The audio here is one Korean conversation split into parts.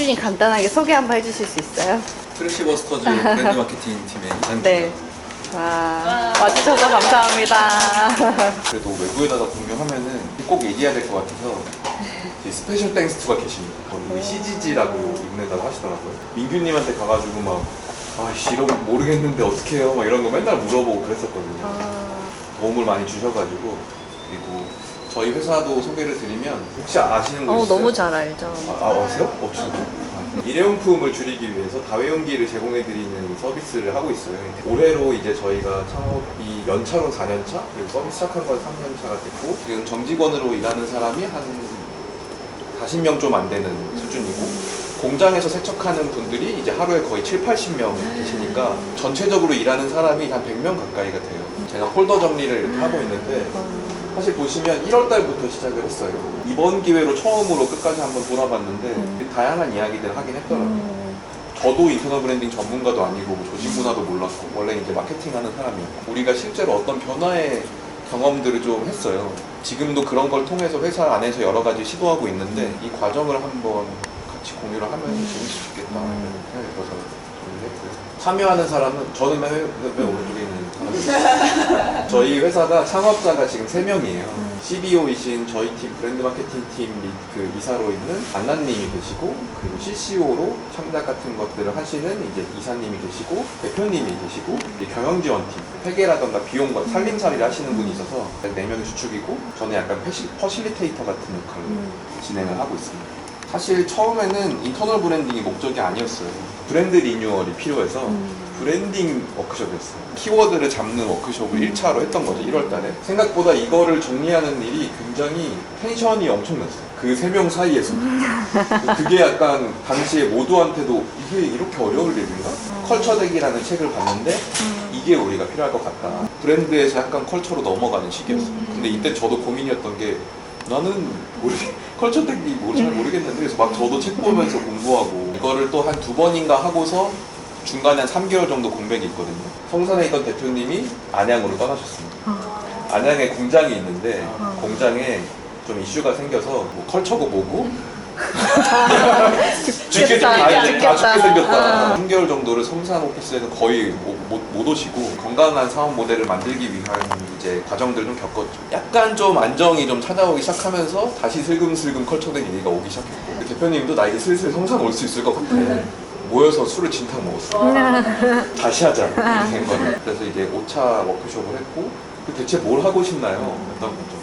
사장님 간단하게 소개 한번 해주실 수 있어요? 트래시버스터즈 브랜드 마케팅 팀의 이상입니다. 네. 와, 와주셔서 감사합니다. 그래도 외부에다가 공유하면은 꼭 얘기해야 될 것 같아서 스페셜 땡스투가 계십니다. 우리 CGG라고 이분에다가 하시더라고요. 민규님한테 가가지고 막 아이씨 이러면 모르겠는데 어떻게 해요? 막 이런 거 맨날 물어보고 그랬었거든요. 도움을 많이 주셔가지고. 그리고 저희 회사도 소개를 드리면 혹시 아시는 거 있어요? 너무 잘 알죠. 아세요? 어쩌고? 일회용품을 줄이기 위해서 다회용기를 제공해드리는 서비스를 하고 있어요. 올해로 이제 저희가 창업이 연차로 4년차, 그리고 서비스 시작한 건 3년차가 됐고, 지금 정직원으로 일하는 사람이 한 40명 좀 안 되는 수준이고, 공장에서 세척하는 분들이 이제 하루에 거의 70-80명 계시니까 전체적으로 일하는 사람이 한 100명 가까이가 돼요. 제가 폴더 정리를 이렇게 하고 있는데 사실 보시면 1월달부터 시작을 했어요. 이번 기회로 처음으로 끝까지 한번 돌아봤는데 다양한 이야기들을 하긴 했더라고요. 저도 인터널 브랜딩 전문가도 아니고 조직 문화도 몰랐고 원래 이제 마케팅하는 사람이었고 우리가 실제로 어떤 변화의 경험들을 좀 했어요. 지금도 그런 걸 통해서 회사 안에서 여러 가지 시도하고 있는데 이 과정을 한번 같이 공유를 하면 재밌을 수 있겠다 이런 생각이 들어서 정리를 했고요. 참여하는 사람은 저는 맨 오른쪽에 있는 사람입니다. 저희 회사가 창업자가 지금 3명이에요. CBO이신 저희 팀 브랜드 마케팅 팀 그 이사로 있는 안나님이 계시고 그리고 CCO로 창작 같은 것들을 하시는 이제 이사님이 계시고 대표님이 계시고 이제 경영지원팀 회계라던가 비용과 살림살이를 하시는 분이 있어서 4명이 주축이고 저는 약간 퍼실리테이터 같은 역할로 진행을 하고 있습니다. 사실 처음에는 인터널 브랜딩이 목적이 아니었어요. 브랜드 리뉴얼이 필요해서 브랜딩 워크숍이었어요. 키워드를 잡는 워크숍을 1차로 했던 거죠, 1월 달에. 생각보다 이거를 정리하는 일이 굉장히 텐션이 엄청났어요. 그 3명 사이에서. 그게 약간 당시에 모두한테도 이게 이렇게 어려울 일인가? 컬처덱이라는 책을 봤는데 이게 우리가 필요할 것 같다. 브랜드에서 약간 컬처로 넘어가는 시기였어요. 근데 이때 저도 고민이었던 게 나는 컬처텍이 잘 모르겠는데 그래서 막 저도 책 보면서 공부하고 이거를 또 한 2번인가 하고서 중간에 한 3개월 정도 공백이 있거든요. 성산에 있던 대표님이 안양으로 떠나셨습니다. 안양에 공장이 있는데 공장에 좀 이슈가 생겨서 뭐 컬처고 뭐고 죽게 생겼다. 3개월 정도를 성산 오피스에는 거의 못 오시고 건강한 사업 모델을 만들기 위한 이제 과정들을 좀 겪었죠. 약간 좀 안정이 좀 찾아오기 시작하면서 다시 슬금슬금 컬처된 얘기가 오기 시작했고 그 대표님도 나 이제 슬슬 성산 올 수 있을 것 같아. 모여서 술을 진탕 먹었어. 다시 하자 이렇게 된 거예요. 그래서 이제 5차 워크숍을 했고 대체 뭘 하고 싶나요? 했던 거죠.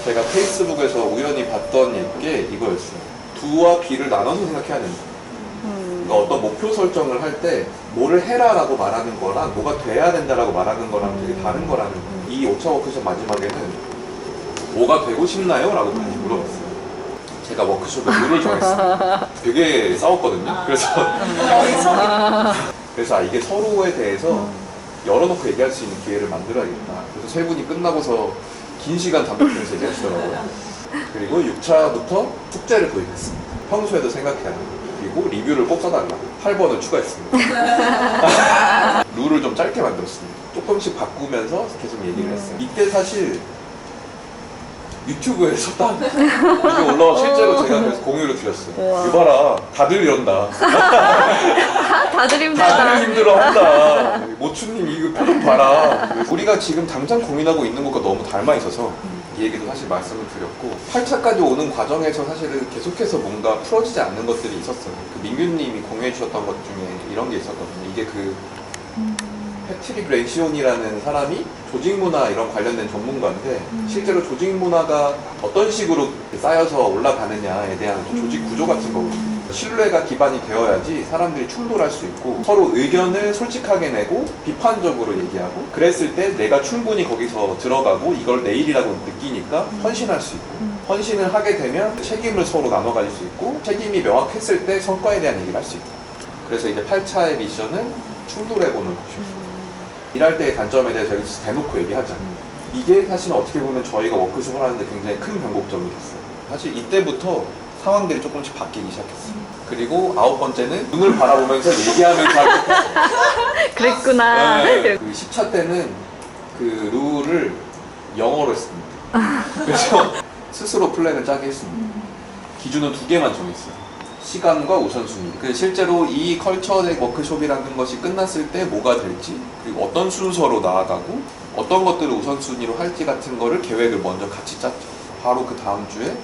제가 페이스북에서 우연히 봤던 게 이거였어요. Do와 B를 나눠서 생각해야 된다. 그러니까 어떤 목표 설정을 할 때 뭐를 해라라고 말하는 거랑 뭐가 돼야 된다라고 말하는 거랑 되게 다른 거라는 거예요. 이 5차 워크숍 마지막에는 뭐가 되고 싶나요? 라고 다시 물어봤어요. 제가 워크숍에 룰을 정했어요. 되게 싸웠거든요. 그래서 이게 서로에 대해서 열어놓고 얘기할 수 있는 기회를 만들어야겠다. 그래서 세 분이 끝나고서 긴 시간 담배 피면서 얘기하시더라고요. 그리고 6차부터 숙제를 도입했습니다. 평소에도 생각해야 돼요. 그리고 리뷰를 꼭 써달라. 8번을 추가했습니다. 룰을 좀 짧게 만들었습니다. 조금씩 바꾸면서 계속 얘기를 했어요. 이때 사실 유튜브에서 딱 이게 올라와 실제로 제가 그래서 공유를 드렸어요. 이봐라, 다들 이런다. 다들 힘들다. 다들 힘들어한다. 모추님 이거 표정 봐라. 우리가 지금 당장 고민하고 있는 것과 너무 닮아 있어서 이 얘기도 사실 말씀을 드렸고 8차까지 오는 과정에서 사실은 계속해서 뭔가 풀어지지 않는 것들이 있었어요. 그 민규님이 공유해 주셨던 것 중에 이런 게 있었거든요. 이게 그 패트릭 렌시온이라는 사람이 조직문화 이런 관련된 전문가인데 실제로 조직문화가 어떤 식으로 쌓여서 올라가느냐에 대한 조직 구조 같은 거거든요. 신뢰가 기반이 되어야지 사람들이 충돌할 수 있고 서로 의견을 솔직하게 내고 비판적으로 얘기하고 그랬을 때 내가 충분히 거기서 들어가고 이걸 내 일이라고 느끼니까 헌신할 수 있고 헌신을 하게 되면 책임을 서로 나눠 가질 수 있고 책임이 명확했을 때 성과에 대한 얘기를 할 수 있다. 그래서 이제 8차의 미션은 충돌해보는 것이었어요. 일할 때의 단점에 대해서 여기서 대놓고 얘기하자. 이게 사실 어떻게 보면 저희가 워크숍을 하는데 굉장히 큰 변곡점이 됐어요. 사실 이때부터 상황들이 조금씩 바뀌기 시작했어요. 그리고 9번째는 눈을 바라보면서 얘기하면서 하고 그랬구나. 네, 그 10차 때는 그 룰을 영어로 했습니다. 그래서 스스로 플랜을 짜게 했습니다. 기준은 2개만 정했어요. 시간과 우선순위. 그 실제로 이 컬처덱 워크숍이라는 것이 끝났을 때 뭐가 될지, 그리고 어떤 순서로 나아가고 어떤 것들을 우선순위로 할지 같은 거를 계획을 먼저 같이 짰죠. 바로 그 다음 주에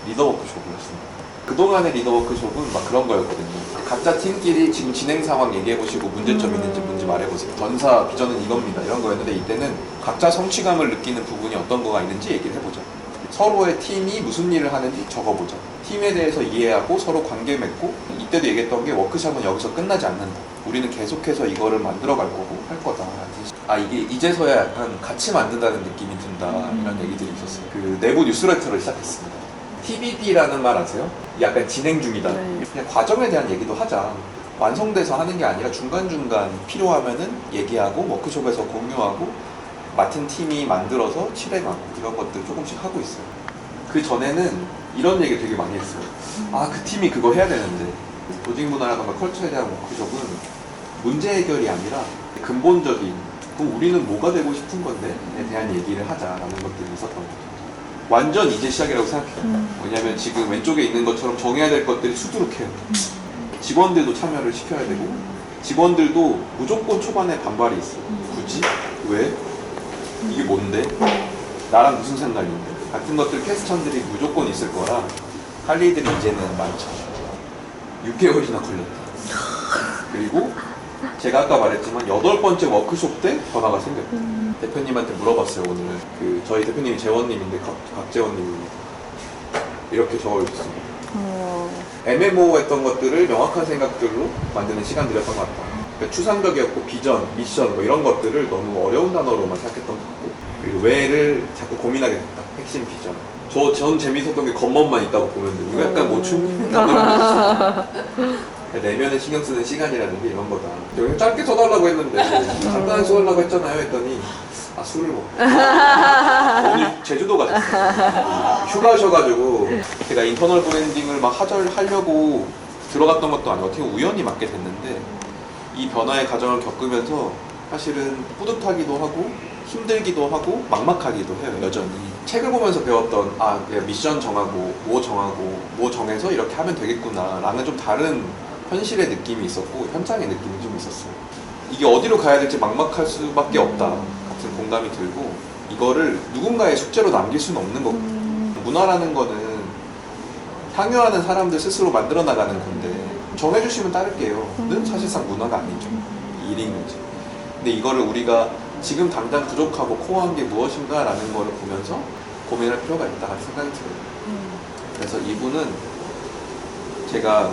리더 워크숍이었습니다. 그동안의 리더 워크숍은 막 그런 거였거든요. 각자 팀끼리 지금 진행 상황 얘기해보시고 문제점 있는지 뭔지 말해보세요. 전사 비전은 이겁니다. 이런 거였는데 이때는 각자 성취감을 느끼는 부분이 어떤 거가 있는지 얘기를 해보자. 서로의 팀이 무슨 일을 하는지 적어보자. 팀에 대해서 이해하고 서로 관계 맺고, 이때도 얘기했던 게 워크숍은 여기서 끝나지 않는다. 우리는 계속해서 이거를 만들어 갈 거고 할 거다. 아, 이게 이제서야 약간 같이 만든다는 느낌이 든다. 이런 얘기들이 있었어요. 그 내부 뉴스레터를 시작했습니다. TBD라는 말 아세요? 약간 진행 중이다. 네. 그냥 과정에 대한 얘기도 하자. 완성돼서 하는 게 아니라 중간중간 필요하면은 얘기하고 워크숍에서 공유하고 맡은 팀이 만들어서 실행하고 이런 것들 조금씩 하고 있어요. 그 전에는 이런 얘기 되게 많이 했어요. 아, 그 팀이 그거 해야 되는데. 조직 문화라든가 컬처에 대한 워크숍은 문제 해결이 아니라 근본적인, 그럼 우리는 뭐가 되고 싶은 건데에 대한 얘기를 하자라는 것들이 있었던 거죠. 완전 이제 시작이라고 생각해요. 왜냐면 지금 왼쪽에 있는 것처럼 정해야 될 것들이 수두룩해요. 직원들도 참여를 시켜야 되고, 직원들도 무조건 초반에 반발이 있어요. 굳이? 왜? 이게 뭔데? 나랑 무슨 상관인데? 같은 것들 퀘스천들이 무조건 있을 거라 할 일들이 이제는 많죠. 6개월이나 걸렸다. 그리고 제가 아까 말했지만 8번째 워크숍 때 변화가 생겼다. 대표님한테 물어봤어요. 오늘 그 저희 대표님이 재원님인데 각재원님입니다. 이렇게 적어주셨습니다. MMO 했던 것들을 명확한 생각들로 만드는 시간들이었던 것 같다. 그러니까 추상적이었고 비전, 미션 뭐 이런 것들을 너무 어려운 단어로만 생각했던 것 같고, 그리고 왜를 자꾸 고민하게 됐다. 핵심 비전. 전 재밌었던 게 겉멋만 있다고 보면 돼. 이거 약간 모충? 내면에 신경 쓰는 시간이라는 게 이런 거다. 여기 짧게 써달라고 했는데 간단하게 써달라고 했잖아요 했더니 아, 술을 먹고 오늘 제주도 가셨어요. 휴가셔가지고 제가 인터널 브랜딩을 막 하려고 들어갔던 것도 아니고 어떻게 우연히 맞게 됐는데, 이 변화의 과정을 겪으면서 사실은 뿌듯하기도 하고 힘들기도 하고 막막하기도 해요. 여전히 책을 보면서 배웠던 내가 미션 정하고 뭐 정해서 이렇게 하면 되겠구나 라는 좀 다른 현실의 느낌이 있었고 현장의 느낌이 좀 있었어요. 이게 어디로 가야 될지 막막할 수밖에 없다 같은 공감이 들고, 이거를 누군가의 숙제로 남길 수는 없는 거고, 문화라는 거는 향유하는 사람들 스스로 만들어 나가는 건데 정해주시면 따를게요는 사실상 문화가 아니죠. 일인 거지. 근데 이거를 우리가 지금 당장 부족하고 코어한 게 무엇인가 라는 거를 보면서 고민할 필요가 있다 하는 생각이 들어요. 그래서 이분은 제가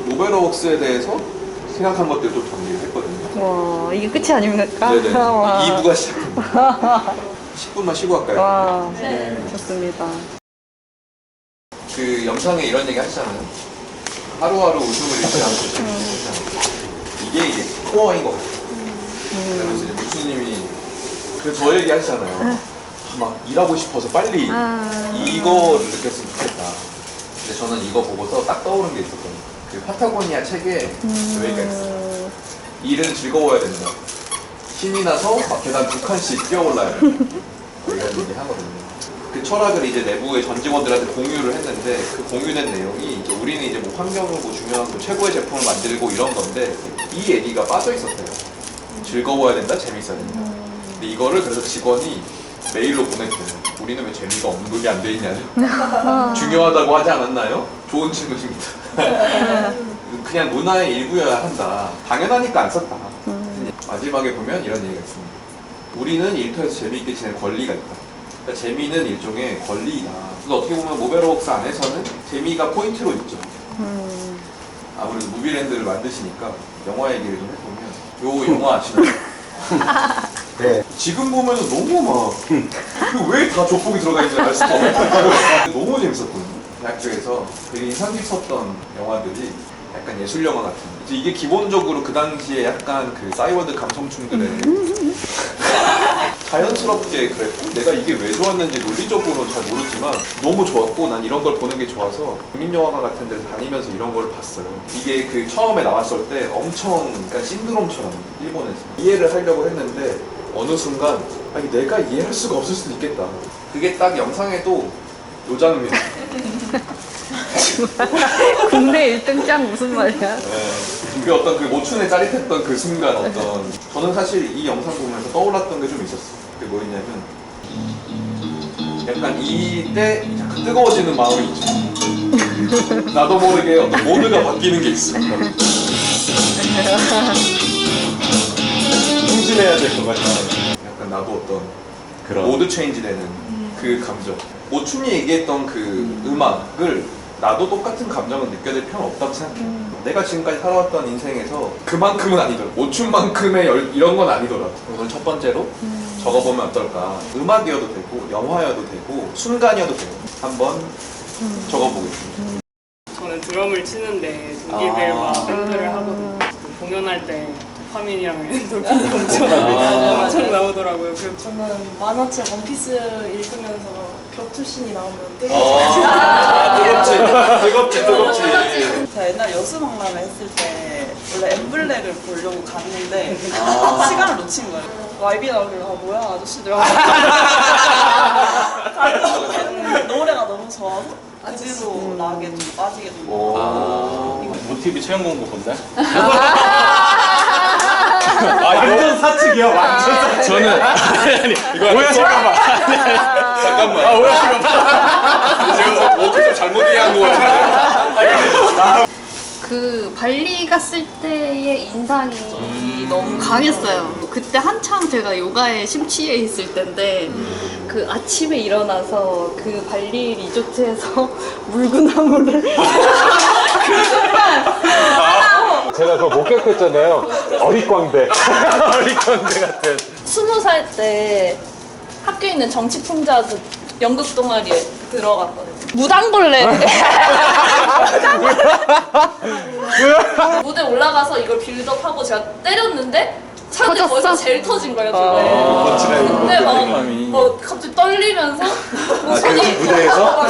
노벨워크스에 대해서 생각한 것들 좀 정리를 했거든요. 와, 이게 끝이 아닙니까? 네네. 와. 2부가 시작됩니다. 10분만 쉬고 갈까요? 와, 좋습니다. 그 영상에 이런 얘기 하시잖아요. 하루하루 웃음을 잃지 않고 이게 코어인 것 같아요. 그러면서 이제 교수님이 저 얘기 하시잖아요. 막 일하고 싶어서 빨리 이거를 느꼈으면 좋겠다. 근데 저는 이거 보고서 딱 떠오른 게 있었거든요. 그 파타고니아 책에 그 얘기가 있어요. 일은 즐거워야 된다. 힘이 나서 막 계단 2칸씩 뛰어올라야 된다. 이런 얘기 하거든요. 그 철학을 이제 내부의 전 직원들한테 공유를 했는데, 그 공유된 내용이 이제 우리는 이제 뭐 환경을 뭐 중요한 뭐 최고의 제품을 만들고 이런 건데, 이 얘기가 빠져 있었어요. 즐거워야 된다, 재밌어야 된다. 근데 이거를 그래서 직원이 메일로 보냈대요. 우리는 왜 재미가 언급이 안 돼 있냐요? 중요하다고 하지 않았나요? 좋은 질문입니다. 그냥 문화의 일부여야 한다. 당연하니까 안 썼다. 마지막에 보면 이런 얘기가 있습니다. 우리는 일터에서 재미있게 지낼 권리가 있다. 그러니까 재미는 일종의 권리이다. 그래서 어떻게 보면 모베러웍스 안에서는 재미가 포인트로 있죠. 아무래도 무비랜드를 만드시니까 영화 얘기를 좀 해보면, 요 영화 아시나요? 네. 지금 보면 너무 막 왜 다 족복이 들어가 있는지 알 수가 없고 너무 재밌었거든요. 대학 쪽에서 되게 인상 깊었던 영화들이 약간 예술 영화 같은. 이게 기본적으로 그 당시에 약간 그 싸이월드 감성충들의 자연스럽게 그랬고, 내가 이게 왜 좋았는지 논리적으로 잘 모르지만 너무 좋았고, 난 이런 걸 보는 게 좋아서 국립영화관 같은 데서 다니면서 이런 걸 봤어요. 이게 그 처음에 나왔을 때 엄청 그러니까 신드롬처럼 일본에서 이해를 하려고 했는데 어느 순간 아니 내가 이해할 수가 없을 수도 있겠다. 그게 딱 영상에도 요 장면 국내 1등 짱 무슨 말이야? 그 어떤 그 모춘에 짜릿했던 그 순간 어떤 저는 사실 이 영상 보면서 떠올랐던 게 좀 있었어. 그게 뭐였냐면 약간 이때 약간 뜨거워지는 마음이 있죠. 나도 모르게 어떤 모드가 바뀌는 게 있어. 승진해야 될 것 같아. 약간 나도 어떤 그런. 모드 체인지 되는 그 감정. 모춘이 얘기했던 그 음악을 나도 똑같은 감정을 느껴질 필요는 없다고 생각해. 내가 지금까지 살아왔던 인생에서 그만큼은 아니더라. 모춘만큼의 이런 건 아니더라. 오늘 첫 번째로 적어보면 어떨까. 음악이어도 되고 영화여도 되고 순간이어도 되고 한번 적어보겠습니다. 저는 드럼을 치는데 동기들과 밴드를 하거든요. 공연할 때 파민이랑 엔돌핀이 엄청 나오더라고요. 그래서 저는 만화책 원피스 읽으면서 격투신이 나오면 되게 뜨겁지. 제가 옛날 여수박람회 했을 때 원래 엠블랙을 보려고 갔는데 시간을 놓친 거예요. YB 나오길래 뭐야 아저씨들 갔는데 노래가 너무 좋아서 그대로 나게 좀 빠지게 된 거예요. 모티브 체험 공부 본다? 완전 사측이야, 완전 사측. 저는 아니 이거 오해하실까봐. 잠깐만. 오해하실까봐. 제가 워크숍 잘못 이해한 거 같은데. 그 발리 갔을 때의 인상이 너무 강했어요. 그때 한창 제가 요가에 심취해 있을 때인데 그 아침에 일어나서 그 발리 리조트에서 물구나무를 제가 그거 목격했잖아요. 어릿광대. 어릿광대 같은. 20살 때 학교에 있는 정치풍자 그 연극 동아리에 들어갔거든요. 무당벌레. 무대 올라가서 이걸 빌드업하고 제가 때렸는데 사람들이 거기서 제일 터진 거예요. 근데 막 갑자기 떨리면서 손이 무대에서?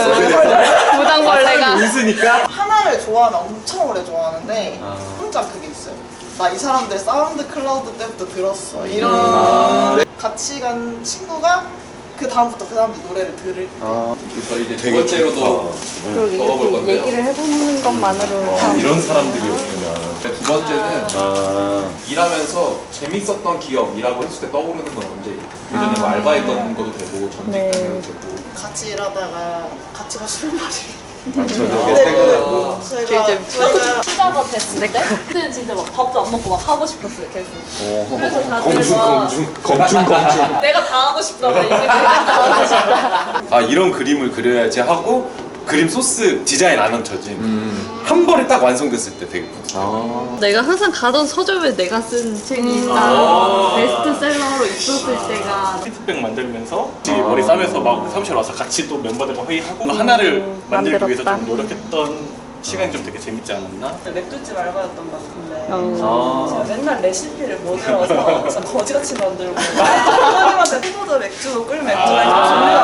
무당벌레가 웃으니까? 하나를 좋아하면 엄청 오래 좋아하는데 혼자 그게 있어요. 나 이 사람들 사운드 클라우드 때부터 들었어. 이런 같이 간 친구가 그 다음부터 그 사람들 노래를 들을 그래서 이제 두 번째로도 그러게 적어볼 이렇게 건데요. 얘기를 해보는 것만으로 참 이런 사람들이었구나. 두 번째는 일하면서 재밌었던 기억이라고 했을 때 떠오르는 건 언제예요? 예전에 뭐 알바했던 것도 되고 전 네. 직장도 되고 같이 일하다가 같이 가 술 마시고 저녁에 퇴근하고 저희가 투자가 됐을 때 그때는 진짜 막 밥도 안 먹고 막 하고 싶었어요. 계속. 그래서 다들 막 검중 내가 다 하고 싶다. 막 이게 내가 다 하고 싶다. 아 이런 그림을 그려야지 하고 그림 소스 디자인 안 얹혀진 한 번에 딱 완성됐을 때 되게 뿌듯해요. 내가 항상 가던 서점에 내가 쓴 책이 딱 베스트셀러로 있었을 때가 피드백 만들면서 머리 싸면서 막 사무실 와서 같이 또 멤버들과 회의하고 하나를 만들기 위해서 만들었다. 좀 노력했던 시간이 좀 되게 재밌지 않았나? 맥주집 알바였던 것 같은데 제가 맨날 레시피를 못 외워서 진짜 거지같이 만들고 사장님한테 피보드 맥주, 꿀 맥주 이렇게 종류가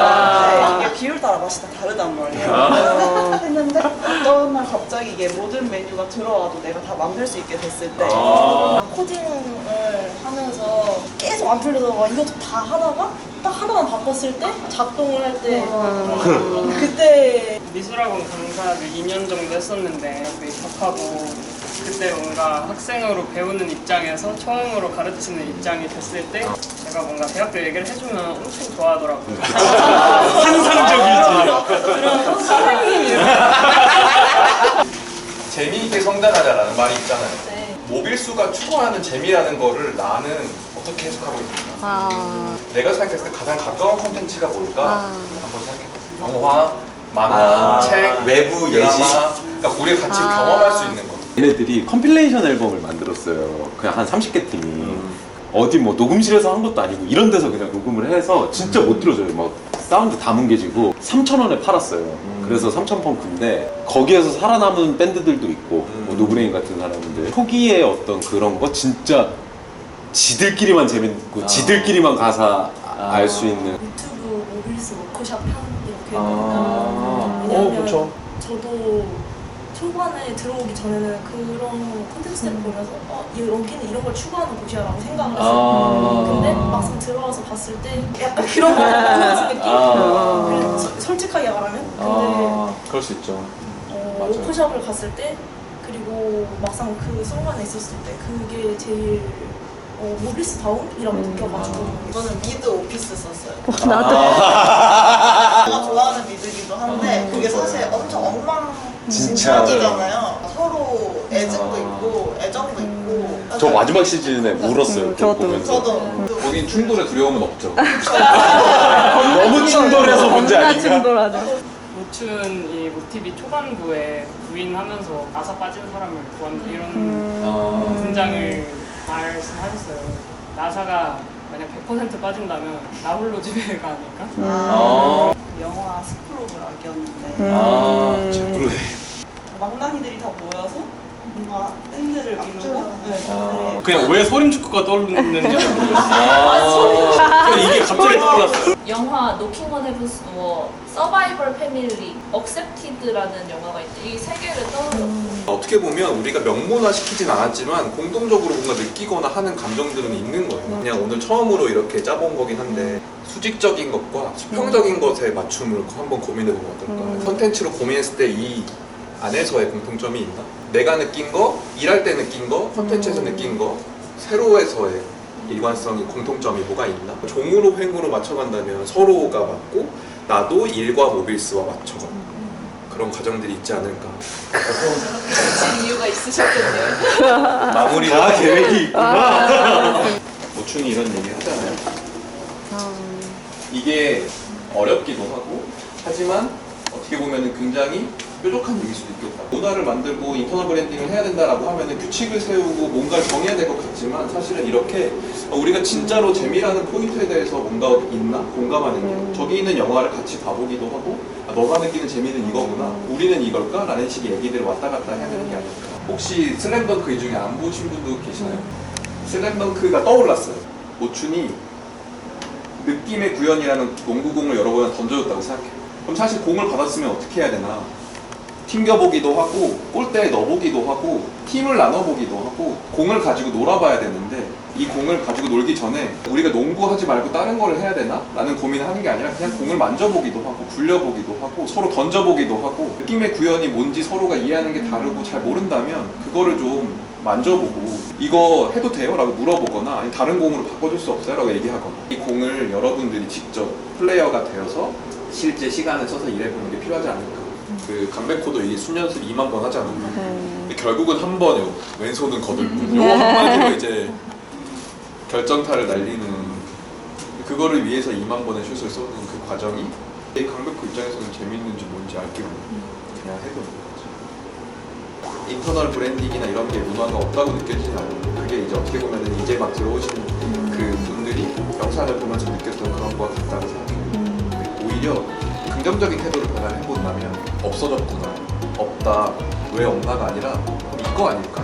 많은데 이게 비율 따라 맛이 다 다르단 말이에요. 했는데 어떤 날 갑자기 이게 모든 메뉴가 들어와도 내가 다 만들 수 있게 됐을 때 코딩을 하면서 계속 안 풀려서 이것도 다 하다가 딱 하나만 바꿨을 때 작동을 할 때 그때 미술학원 강사를 2년 정도 했었는데 또 입학하고 그때 뭔가 학생으로 배우는 입장에서 처음으로 가르치는 입장이 됐을 때 제가 뭔가 대학교 얘기를 해주면 엄청 좋아하더라고요. 재미있게 성장하자라는 말이 있잖아요. 모빌수가 추구하는 재미라는 거를 나는 어떻게 해석하고 있는가? 내가 생각했을 때 가장 가까운 콘텐츠가 뭘까? 한번 생각해봤어요. 영화, 만화, 책, 외부 드라마. 예시. 그러니까 우리가 같이 경험할 수 있는 거. 얘네들이 컴필레이션 앨범을 만들었어요. 그냥 한 30개 팀이 어디 뭐 녹음실에서 한 것도 아니고 이런 데서 그냥 녹음을 해서 진짜 못 들어줘요. 막 사운드 다 뭉개지고 3,000원에 팔았어요. 그래서 3,000펑크인데 거기에서 살아남은 밴드들도 있고 뭐 노브레인 같은 사람들 초기에 어떤 그런 거 진짜 지들끼리만 재밌고 지들끼리만 가사 알 수 있는 유튜브 모빌스 워크숍 하는데 괜찮을까? 왜냐면 저도 초반에 들어오기 전에는 그런 콘텐츠를 보면서 여기는 이런 걸 추구하는 곳이야 라고 생각을 했어요. 근데 막상 들어와서 봤을 때 약간 그런 거 보는 느낌? 솔직하게 말하면? 근데 그럴 수 있죠. 워크숍을 갔을 때 그리고 막상 그 순간에 있었을 때 그게 제일 모비스다운이라고 느껴가지고 저는 미드 오피스 썼어요. 나도. 제가 좋아하는 미드기도 한데 그게 사실 엄청 진짜. 엉망진창이잖아요. 서로 애증도 있고 애정도 있고. 저 마지막 시즌에 울었어요. 그거 저도. 보면서. 저도 거긴 충돌의 두려움은 없죠. 너무 충돌해서 문제 겁나 아닌가? 충돌하죠. 모춘이 모티비 초반부에 부인하면서 나사 빠진 사람을 구한다 이런 문장을 말씀하셨어요. 나사가 만약 100% 빠진다면 나 홀로 집에 가니까. 영화 스크로브 락이었는데 제불에 망나니들이 다 모여서 뭔가 밴드를 이루고 네, 그냥 왜 소림축구가 떠오르는지 잘 모르겠어요. 그냥 이게 갑자기 떠올랐어요. 영화 노킹 온 헤븐스 뭐 서바이벌 패밀리 억셉티드라는 영화가 있는데 이 세 개를 떠올렸고 어떻게 보면 우리가 명문화 시키진 않았지만 공동적으로 뭔가 느끼거나 하는 감정들은 있는 거예요. 그냥 오늘 처음으로 이렇게 짜본 거긴 한데 수직적인 것과 수평적인 것의 맞춤을 한번 고민해보면 어떨까. 컨텐츠로 고민했을 때 이 안에서의 공통점이 있나? 내가 느낀 거, 일할 때 느낀 거, 컨텐츠에서 느낀 거, 세로에서의 일관성이 공통점이 뭐가 있나? 종으로 횡으로 맞춰간다면 서로가 맞고 나도 일과 모빌스와 맞춰가 그런 과정들이 있지 않을까. 그 이유가 있으셨겠네요. 마무리를 다 계획이 있구나. 모춘이 이런 얘기 하잖아요. 이게 어렵기도 하고 하지만 어떻게 보면 굉장히 뾰족한 얘기일 수도 있겠다. 문화를 만들고 인터널 브랜딩을 해야 된다라고 하면 규칙을 세우고 뭔가를 정해야 될 것 같지만 사실은 이렇게 우리가 진짜로 재미라는 포인트에 대해서 뭔가 있나? 공감하는 게 저기 있는 영화를 같이 봐보기도 하고 너가 느끼는 재미는 이거구나. 우리는 이걸까? 라는 식의 얘기들을 왔다 갔다 해야 되는 게 아닐까. 혹시 슬램덩크 이 중에 안 보신 분도 계시나요? 슬램덩크가 떠올랐어요. 모춘이 느낌의 구현이라는 농구공을 여러 번 던져줬다고 생각해요. 그럼 사실 공을 받았으면 어떻게 해야 되나? 튕겨보기도 하고 골대에 넣어보기도 하고 팀을 나눠보기도 하고 공을 가지고 놀아봐야 되는데 이 공을 가지고 놀기 전에 우리가 농구하지 말고 다른 걸 해야 되나? 라는 고민을 하는 게 아니라 그냥 공을 만져보기도 하고 굴려보기도 하고 서로 던져보기도 하고 느낌의 구현이 뭔지 서로가 이해하는 게 다르고 잘 모른다면 그거를 좀 만져보고 이거 해도 돼요? 라고 물어보거나 아니 다른 공으로 바꿔줄 수 없어요? 라고 얘기하거나 이 공을 여러분들이 직접 플레이어가 되어서 실제 시간을 써서 일해보는 게 필요하지 않을까. 그 강백호도 이 순연습 2만 번 하잖아요. 근데 결국은 한 번요. 왼손은 거들뿐. 요거 한마디로 이제 결정타를 날리는 그거를 위해서 2만 번의 슛을 쏘는 그 과정이 이 강백호 입장에서는 재밌는지 뭔지 알기로 그냥 해보는 거죠. 인터널 브랜딩이나 이런 게 문화가 없다고 느껴지진 않아요. 그게 이제 어떻게 보면 이제 막 들어오신 그 분들이 영상을 보면서 느꼈던 그런 거 같다고 생각해요. 오히려 긍정적인 태도를 변화해본다면 없어졌구나, 없다, 왜 없나가 아니라 이거 아닐까.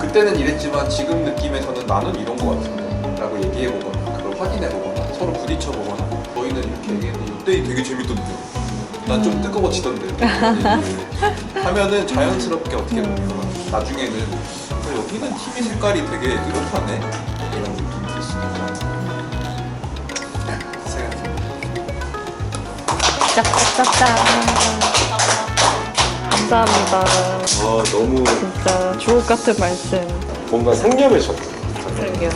그때는 이랬지만 지금 느낌에서는 나는 이런 거 같은데 라고 얘기해보거나 그걸 확인해보거나 서로 부딪혀보거나 저희는 이렇게 얘기했는데 이때 되게 재밌던데 난 좀 뜨거워지던데 하면은 자연스럽게 어떻게 보면 나중에는 여기는 팀의 색깔이 되게 뚜렷하네 이런 느낌이 들 수도 있고 짝짝짝짝. 감사합니다. 너무 진짜 주옥 같은 말씀. 뭔가 상념해졌어. 그러게요.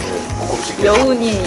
곱씹게. 여운이